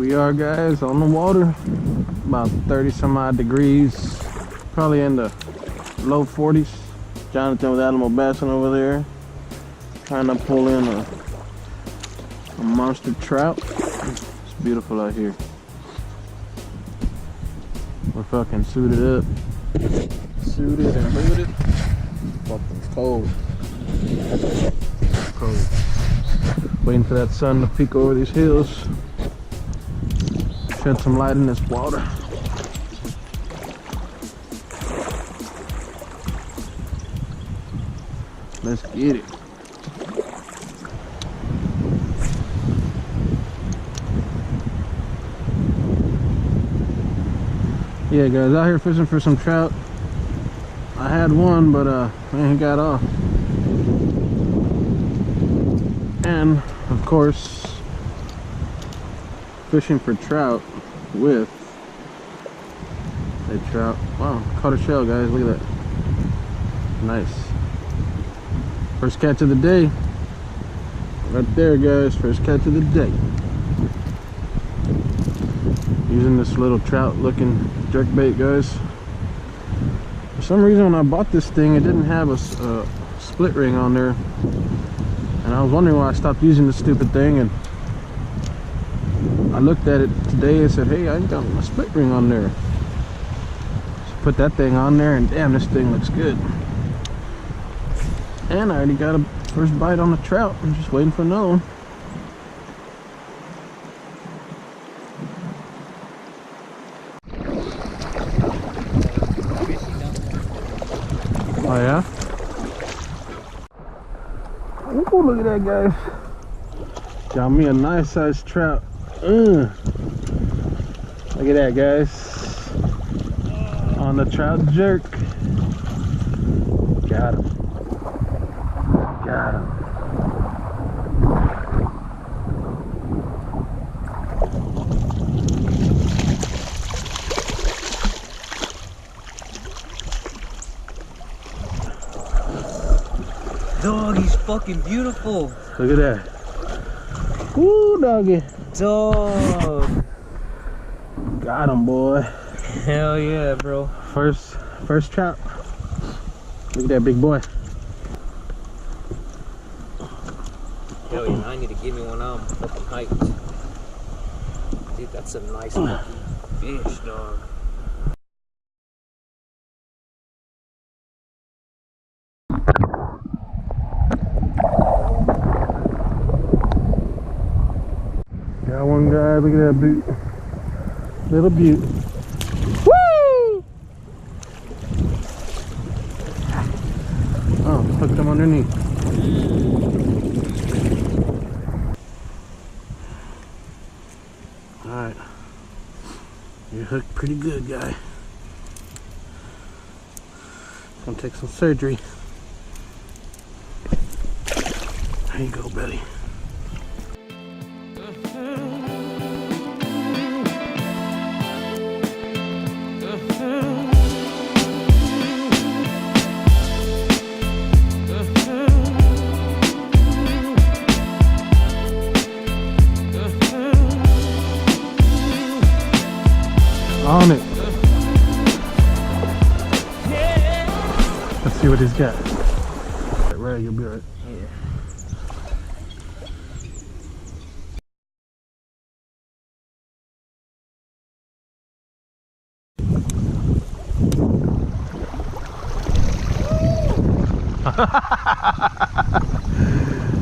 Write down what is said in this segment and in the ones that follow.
we are, guys, on the water. About 30 some odd degrees, probably in the low 40s. Jonathan with Animal Bassin over there, trying to pull in a monster trout. It's beautiful out here. We're fucking suited up, suited and booted. Fucking cold. Cold. Waiting for that sun to peek over these hills, shed some light in this water. Let's get it. Yeah, guys, out here fishing for some trout. I had one, but man, he got off. And of course, fishing for trout with a trout. Wow, caught a shell, guys. Look at that. Nice. First catch of the day. Right there, guys. First catch of the day. Using this little trout looking jerkbait, guys. For some reason, when I bought this thing, it didn't have a split ring on there. And I was wondering why I stopped using this stupid thing. And I looked at it today and said, hey, I ain't got a split ring on there. So put that thing on there, and damn, this thing looks good. And I already got a first bite on the trout. I'm just waiting for another one. Oh yeah? Ooh, look at that, guys. Got me a nice sized trout. Look at that, guys. On the trout jerk. Got him. Got him. Dog, he's fucking beautiful. Look at that. Woo, doggy. Dog. Got him, boy. Hell yeah, bro. First trout. Look at that big boy. Hell yeah, I need to give me one out. I'm fucking hyped. Dude, that's a nice fucking fish, dog. Got one, guy. Look at that butte. Little butte. Woo! Oh, hooked him underneath. Alright. You're hooked pretty good, guy. Gonna take some surgery. There you go, buddy. On it. Let's see what he's got. Right, you'll be right. Yeah.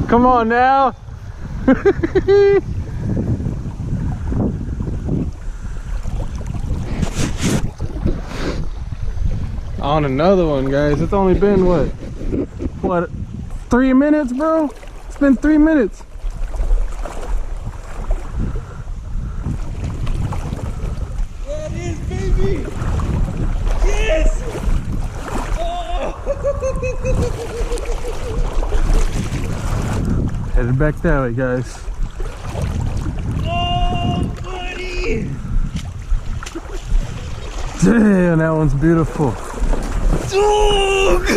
Come on now. On another one, guys. It's only been what 3 minutes, bro? It's been 3 minutes. There it is, baby. Yes. Oh. Headed back that way, guys. Oh, buddy. Damn, that one's beautiful. Dog.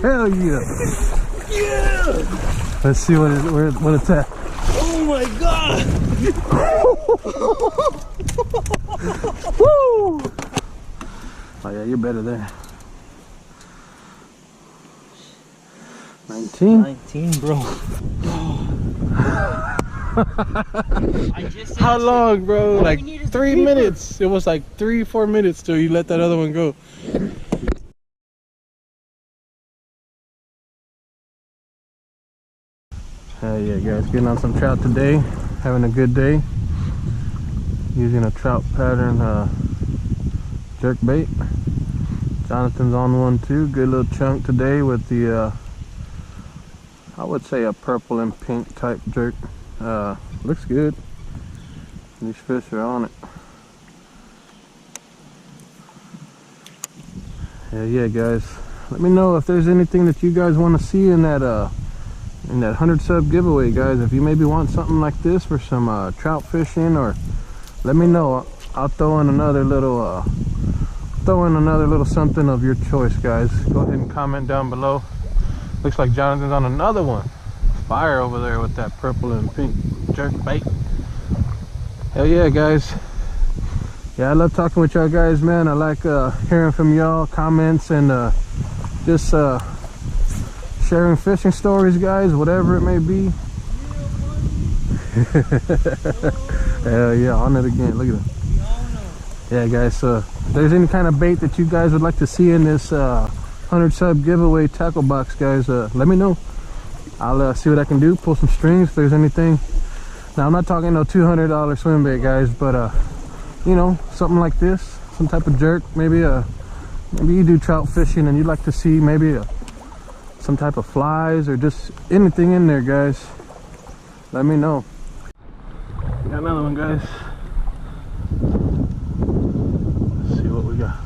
Hell yeah. Yeah. Let's see what it's at. Oh my god. Woo! Oh yeah, you're better there. 19? 19, bro. How long, bro? Like 3 minutes. It was like 3-4 minutes till you let that other one go. Yeah, guys, getting on some trout today. Having a good day. Using a trout pattern jerk bait. Jonathan's on one too. Good little chunk today with the I would say a purple and pink type jerk. Looks good. These fish are on it. Yeah, guys. Let me know if there's anything that you guys want to see in that 100 sub giveaway, guys. If you maybe want something like this for some trout fishing, or let me know. I'll throw in another little something of your choice, guys. Go ahead and comment down below. Looks like Jonathan's on another one. Fire over there with that purple and pink jerk bait. Hell yeah, guys. Yeah, I love talking with y'all guys, man. I like hearing from y'all, comments, and just sharing fishing stories, guys, whatever it may be. Hell yeah, on it again. Look at it. Yeah, guys, so if there's any kind of bait that you guys would like to see in this 100 sub giveaway tackle box, guys, let me know. I'll see what I can do, pull some strings if there's anything. Now, I'm not talking no $200 swim bait, guys, but you know, something like this, some type of jerk. Maybe you do trout fishing and you'd like to see maybe some type of flies or just anything in there, guys. Let me know. Got another one, guys. Let's see what we got.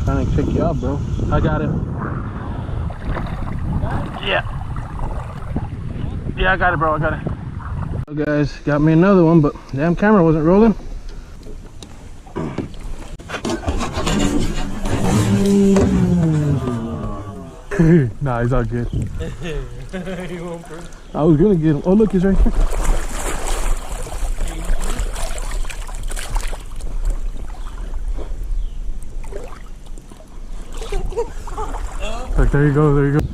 Trying to pick you up, bro. I got it. Yeah, I got it, bro. I got it. So guys, got me another one, but damn camera wasn't rolling. Nah, he's all good. I was gonna get him. Oh, look, he's right here. Look, there you go, there you go.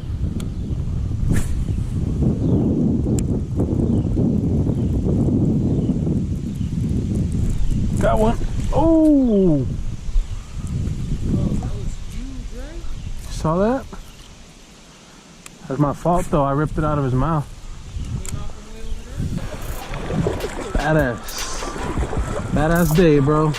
Got one. Oh! Saw that? That's my fault though, I ripped it out of his mouth. Badass. Badass day, bro.